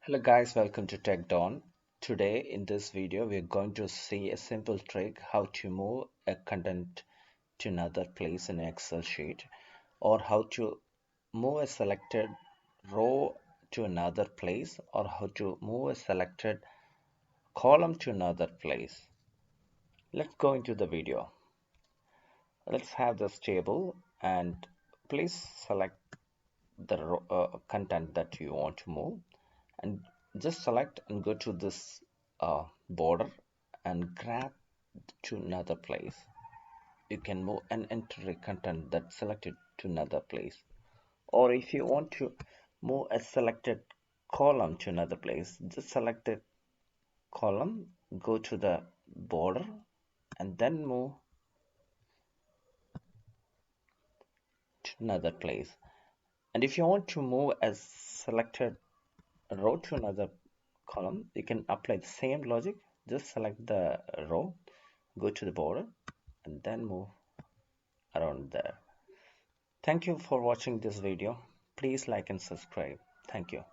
Hello guys, welcome to Tech Dawn. Today in this video we are going to see a simple trick how to move a content to another place in an Excel sheet, or how to move a selected row to another place, or how to move a selected column to another place. Let's go into the video. Let's have this table and please select the content that you want to move, and just select and go to this border and grab to another place. You can move and enter a content that's selected to another place, or if you want to move a selected column to another place, just select the column, go to the border and then move to another place. And if you want to move a selected row to another column, you can apply the same logic. Just select the row, go to the border and then move around there. Thank you for watching this video. Please like and subscribe. Thank you.